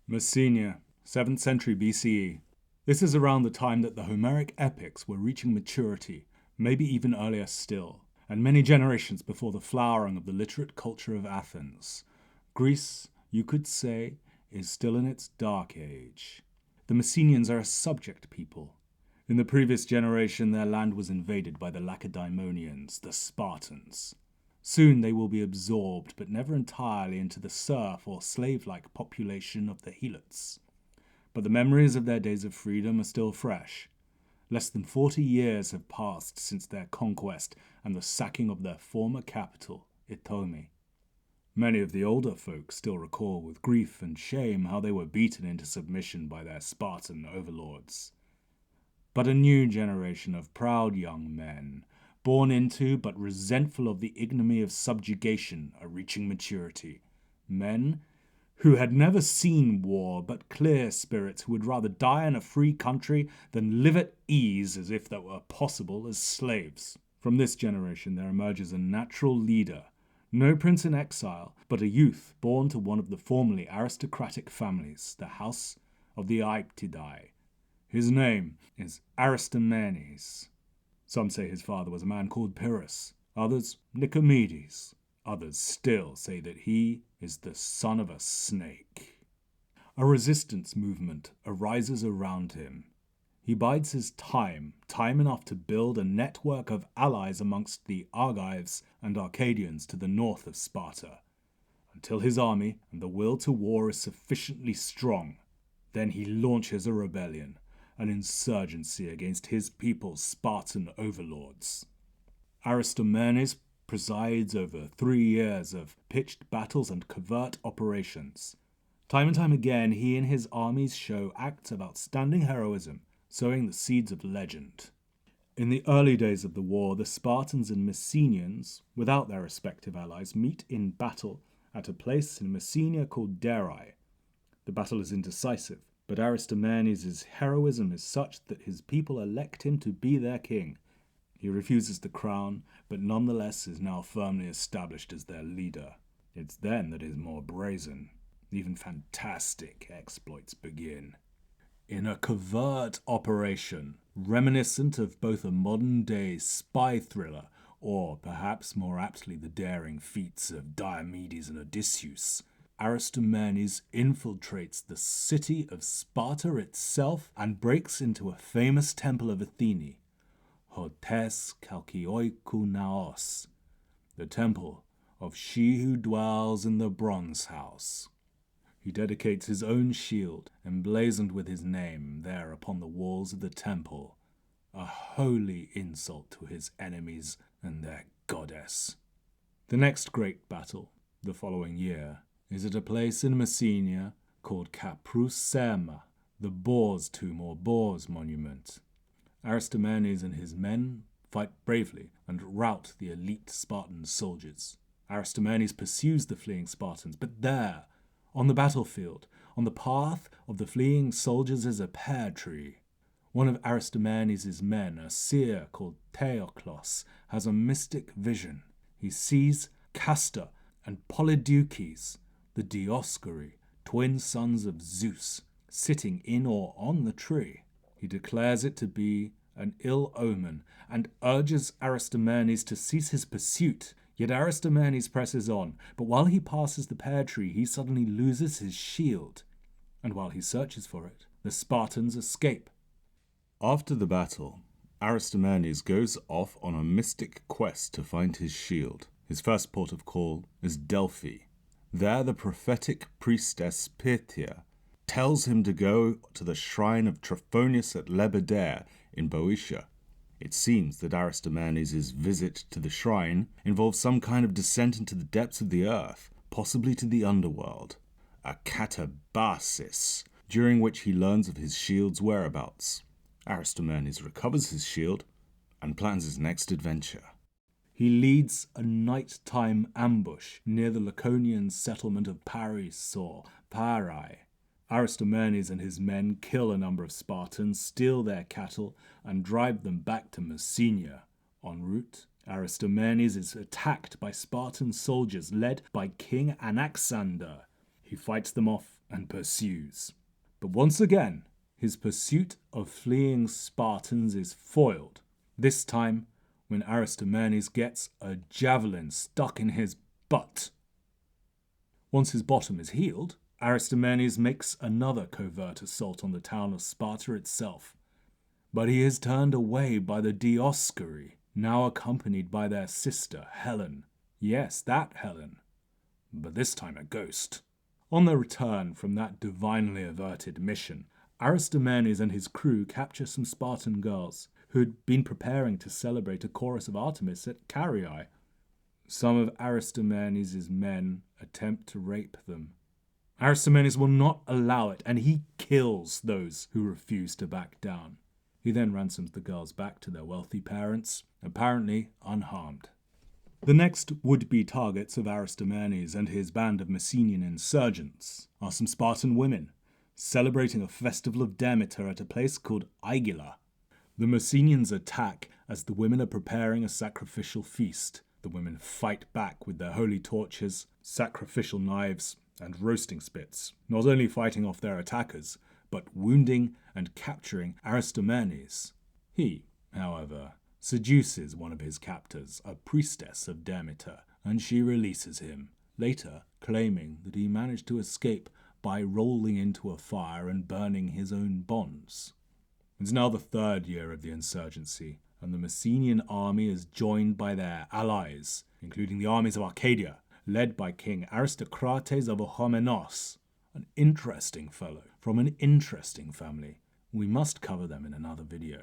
Messenia, 7th century BCE. This is around the time that the Homeric epics were reaching maturity, maybe even earlier still, and many generations before the flowering of the literate culture of Athens. Greece, you could say, is still in its dark age. The Messenians are a subject people. In the previous generation, their land was invaded by the Lacedaemonians, the Spartans. Soon they will be absorbed, but never entirely, into the serf or slave-like population of the Helots. But the memories of their days of freedom are still fresh. Less than 40 years have passed since their conquest and the sacking of their former capital, Itomi. Many of the older folk still recall with grief and shame how they were beaten into submission by their Spartan overlords. But a new generation of proud young men, born into but resentful of the ignominy of subjugation, are reaching maturity. Men who had never seen war, but clear spirits who would rather die in a free country than live at ease, as if that were possible, as slaves. From this generation there emerges a natural leader, no prince in exile, but a youth born to one of the formerly aristocratic families, the house of the Aeptidae. His name is Aristomenes. Some say his father was a man called Pyrrhus, others Nicomedes. Others still say that he is the son of a snake. A resistance movement arises around him. He bides his time enough to build a network of allies amongst the Argives and Arcadians to the north of Sparta, until his army and the will to war is sufficiently strong. Then he launches a rebellion, an insurgency against his people's Spartan overlords. Aristomenes presides over 3 years of pitched battles and covert operations. Time and time again, he and his armies show acts of outstanding heroism, sowing the seeds of legend. In the early days of the war, the Spartans and Messenians, without their respective allies, meet in battle at a place in Messenia called Eira. The battle is indecisive, but Aristomenes' heroism is such that his people elect him to be their king. He refuses the crown, but nonetheless is now firmly established as their leader. It's then that his more brazen, even fantastic exploits begin. In a covert operation, reminiscent of both a modern-day spy thriller or, perhaps more aptly, the daring feats of Diomedes and Odysseus, Aristomenes infiltrates the city of Sparta itself and breaks into a famous temple of Athene, Hotes Chalkioikou Naos, the temple of she who dwells in the bronze house. He dedicates his own shield, emblazoned with his name, there upon the walls of the temple, a holy insult to his enemies and their goddess. The next great battle, the following year, is at a place in Messenia called Caprusema, the boar's tomb or boar's monument. Aristomenes and his men fight bravely and rout the elite Spartan soldiers. Aristomenes pursues the fleeing Spartans, but there, on the battlefield, on the path of the fleeing soldiers, is a pear tree. One of Aristomenes' men, a seer called Theoklos, has a mystic vision. He sees Castor and Polydeuces, the Dioscuri, twin sons of Zeus, sitting in or on the tree. He declares it to be an ill omen and urges Aristomenes to cease his pursuit. Yet Aristomenes presses on, but while he passes the pear tree, he suddenly loses his shield. And while he searches for it, the Spartans escape. After the battle, Aristomenes goes off on a mystic quest to find his shield. His first port of call is Delphi. There the prophetic priestess Pythia tells him to go to the shrine of Trophonius at Lebadea in Boeotia. It seems that Aristomenes' visit to the shrine involves some kind of descent into the depths of the earth, possibly to the underworld, a catabasis, during which he learns of his shield's whereabouts. Aristomenes recovers his shield and plans his next adventure. He leads a nighttime ambush near the Laconian settlement of Paris or Parai. Aristomenes and his men kill a number of Spartans, steal their cattle, and drive them back to Messenia. En route, Aristomenes is attacked by Spartan soldiers led by King Anaxander. He fights them off and pursues. But once again, his pursuit of fleeing Spartans is foiled, this time when Aristomenes gets a javelin stuck in his butt. Once his bottom is healed, Aristomenes makes another covert assault on the town of Sparta itself. But he is turned away by the Dioscuri, now accompanied by their sister, Helen. Yes, that Helen. But this time a ghost. On their return from that divinely averted mission, Aristomenes and his crew capture some Spartan girls who had been preparing to celebrate a chorus of Artemis at Caryae. Some of Aristomenes' men attempt to rape them. Aristomenes will not allow it, and he kills those who refuse to back down. He then ransoms the girls back to their wealthy parents, apparently unharmed. The next would-be targets of Aristomenes and his band of Messenian insurgents are some Spartan women, celebrating a festival of Demeter at a place called Eira. The Messenians attack as the women are preparing a sacrificial feast. The women fight back with their holy torches, sacrificial knives, and roasting spits, not only fighting off their attackers, but wounding and capturing Aristomenes. He, however, seduces one of his captors, a priestess of Demeter, and she releases him, later claiming that he managed to escape by rolling into a fire and burning his own bonds. It's now the third year of the insurgency, and the Messenian army is joined by their allies, including the armies of Arcadia, led by King Aristomenes of Homenos, an interesting fellow from an interesting family. We must cover them in another video.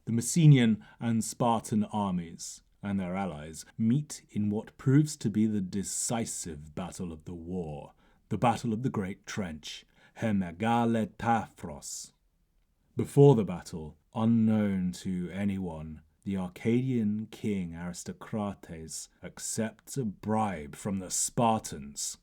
The Messenian and Spartan armies and their allies meet in what proves to be the decisive battle of the war, the Battle of the Great Trench, Hermegaletafros. Before the battle, unknown to anyone, the Arcadian king Aristomenes accepts a bribe from the Spartans.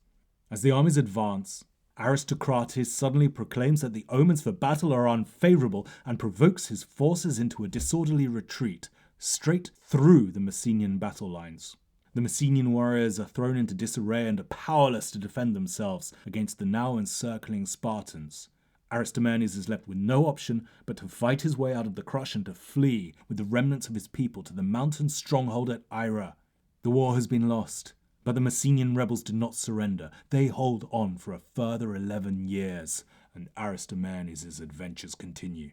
As the armies advance, Aristomenes suddenly proclaims that the omens for battle are unfavourable and provokes his forces into a disorderly retreat, straight through the Messenian battle lines. The Messenian warriors are thrown into disarray and are powerless to defend themselves against the now encircling Spartans. Aristomenes is left with no option but to fight his way out of the crush and to flee with the remnants of his people to the mountain stronghold at Eira. The war has been lost, but the Messenian rebels do not surrender. They hold on for a further 11 years, and Aristomenes' adventures continue.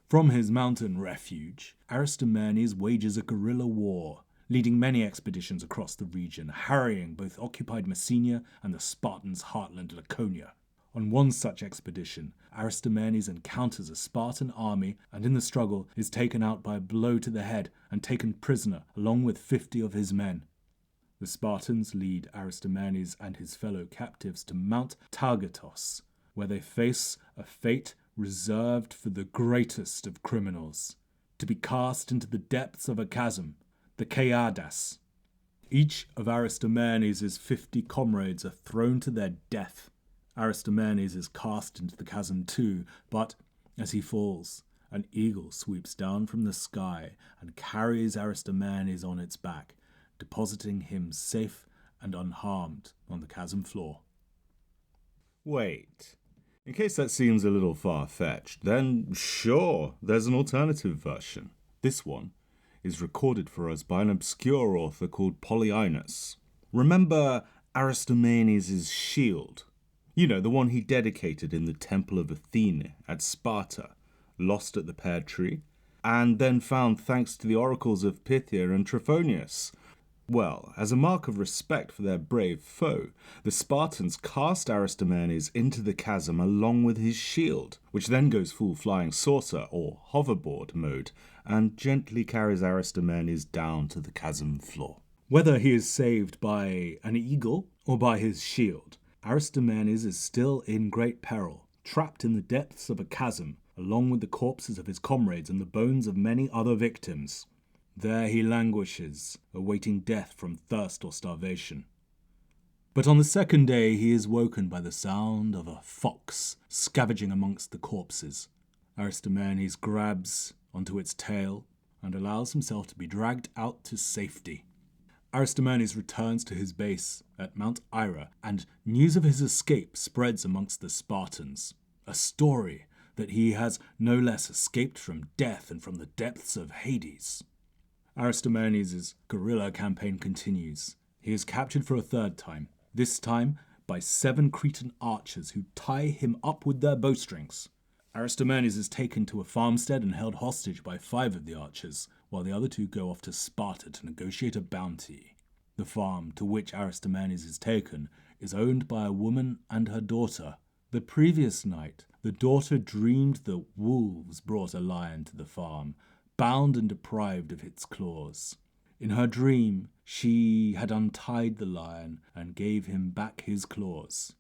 From his mountain refuge, Aristomenes wages a guerrilla war, leading many expeditions across the region, harrying both occupied Messenia and the Spartans' heartland Laconia. On one such expedition, Aristomenes encounters a Spartan army and in the struggle is taken out by a blow to the head and taken prisoner along with 50 of his men. The Spartans lead Aristomenes and his fellow captives to Mount Targatos, where they face a fate reserved for the greatest of criminals, to be cast into the depths of a chasm, the Kaiadas. Each of Aristomenes' 50 comrades are thrown to their death. Aristomenes is cast into the chasm too, but as he falls, an eagle sweeps down from the sky and carries Aristomenes on its back, depositing him safe and unharmed on the chasm floor. Wait, in case that seems a little far-fetched, then sure, there's an alternative version. This one is recorded for us by an obscure author called Polyaenus. Remember Aristomenes' shield? You know, the one he dedicated in the Temple of Athene at Sparta, lost at the pear tree, and then found thanks to the oracles of Pythia and Trophonius. Well, as a mark of respect for their brave foe, the Spartans cast Aristomenes into the chasm along with his shield, which then goes full flying saucer or hoverboard mode and gently carries Aristomenes down to the chasm floor. Whether he is saved by an eagle or by his shield, Aristomenes is still in great peril, trapped in the depths of a chasm, along with the corpses of his comrades and the bones of many other victims. There he languishes, awaiting death from thirst or starvation. But on the second day he is woken by the sound of a fox scavenging amongst the corpses. Aristomenes grabs onto its tail and allows himself to be dragged out to safety. Aristomenes returns to his base at Mount Eira, and news of his escape spreads amongst the Spartans. A story that he has no less escaped from death and from the depths of Hades. Aristomenes' guerrilla campaign continues. He is captured for a third time, this time by 7 Cretan archers who tie him up with their bowstrings. Aristomenes is taken to a farmstead and held hostage by 5 of the archers, while the other 2 go off to Sparta to negotiate a bounty. The farm to which Aristomenes is taken is owned by a woman and her daughter. The previous night, the daughter dreamed that wolves brought a lion to the farm, bound and deprived of its claws. In her dream, she had untied the lion and gave him back his claws.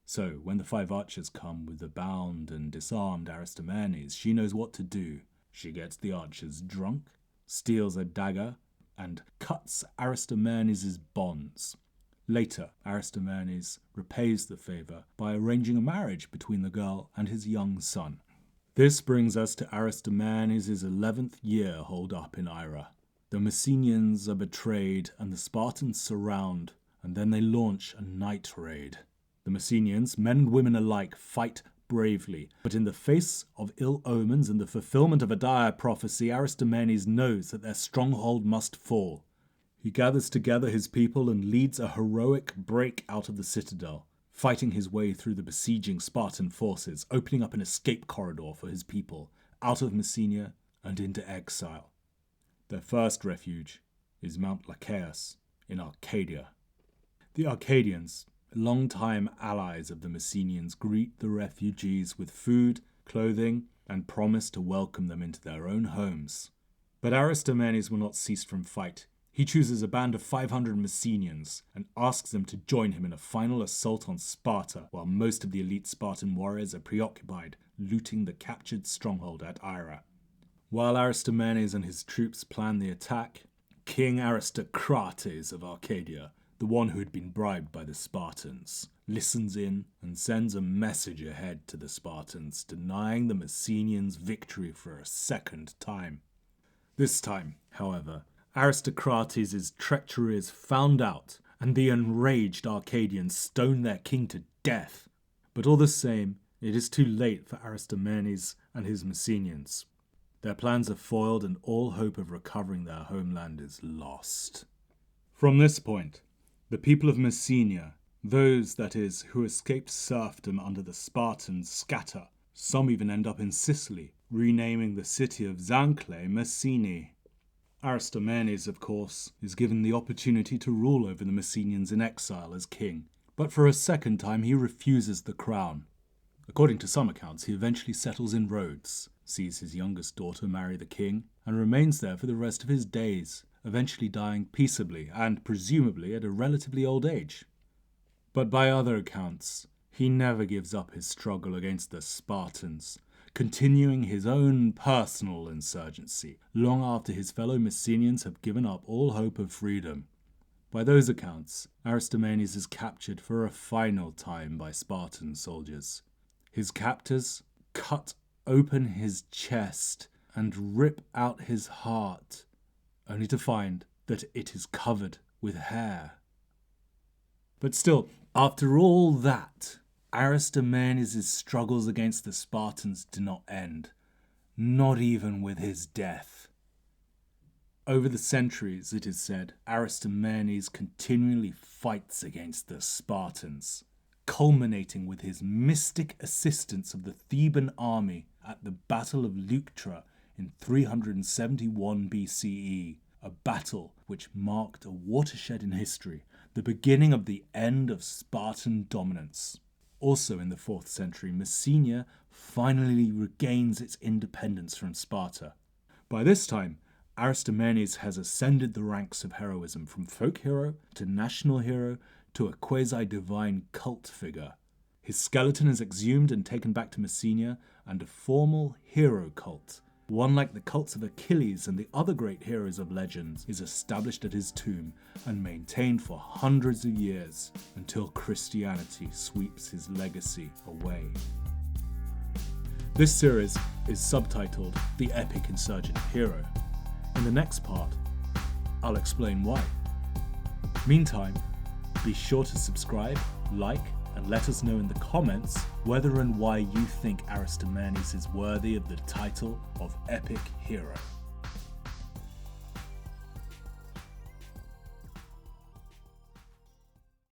So, when the 5 archers come with the bound and disarmed Aristomenes, she knows what to do. She gets the archers drunk, steals a dagger, and cuts Aristomenes' bonds. Later, Aristomenes repays the favour by arranging a marriage between the girl and his young son. This brings us to Aristomenes' 11th year holed up in Eira. The Messenians are betrayed and the Spartans surround, and then they launch a night raid. The Messenians, men and women alike, fight bravely, but in the face of ill omens and the fulfillment of a dire prophecy, Aristomenes knows that their stronghold must fall. He gathers together his people and leads a heroic break out of the citadel, fighting his way through the besieging Spartan forces, opening up an escape corridor for his people, out of Messenia and into exile. Their first refuge is Mount Lycaeus in Arcadia. The Arcadians, long-time allies of the Messenians, greet the refugees with food, clothing, and promise to welcome them into their own homes. But Aristomenes will not cease from fight. He chooses a band of 500 Messenians and asks them to join him in a final assault on Sparta, while most of the elite Spartan warriors are preoccupied looting the captured stronghold at Eira. While Aristomenes and his troops plan the attack, King Aristocrates of Arcadia, the one who had been bribed by the Spartans, listens in and sends a message ahead to the Spartans, denying the Messenians victory for a second time. This time, however, Aristocrates' treachery is found out, and the enraged Arcadians stone their king to death. But all the same, it is too late for Aristomenes and his Messenians. Their plans are foiled and all hope of recovering their homeland is lost. From this point, the people of Messenia, those, that is, who escaped serfdom under the Spartans, scatter. Some even end up in Sicily, renaming the city of Zancle Messene. Aristomenes, of course, is given the opportunity to rule over the Messenians in exile as king, but for a second time he refuses the crown. According to some accounts, he eventually settles in Rhodes, sees his youngest daughter marry the king, and remains there for the rest of his days, eventually dying peaceably and presumably at a relatively old age. But by other accounts, he never gives up his struggle against the Spartans, continuing his own personal insurgency long after his fellow Messenians have given up all hope of freedom. By those accounts, Aristomenes is captured for a final time by Spartan soldiers. His captors cut open his chest and rip out his heart, only to find that it is covered with hair. But still, after all that, Aristomenes' struggles against the Spartans do not end, not even with his death. Over the centuries, it is said, Aristomenes continually fights against the Spartans, culminating with his mystic assistance of the Theban army at the Battle of Leuctra in 371 BCE, a battle which marked a watershed in history, the beginning of the end of Spartan dominance. Also in the 4th century, Messenia finally regains its independence from Sparta. By this time, Aristomenes has ascended the ranks of heroism from folk hero to national hero to a quasi-divine cult figure. His skeleton is exhumed and taken back to Messenia, and a formal hero cult, one like the cults of Achilles and the other great heroes of legends, is established at his tomb and maintained for hundreds of years until Christianity sweeps his legacy away. This series is subtitled The Epic Insurgent Hero. In the next part, I'll explain why. Meantime, be sure to subscribe, like, and let us know in the comments whether and why you think Aristomenes is worthy of the title of epic hero.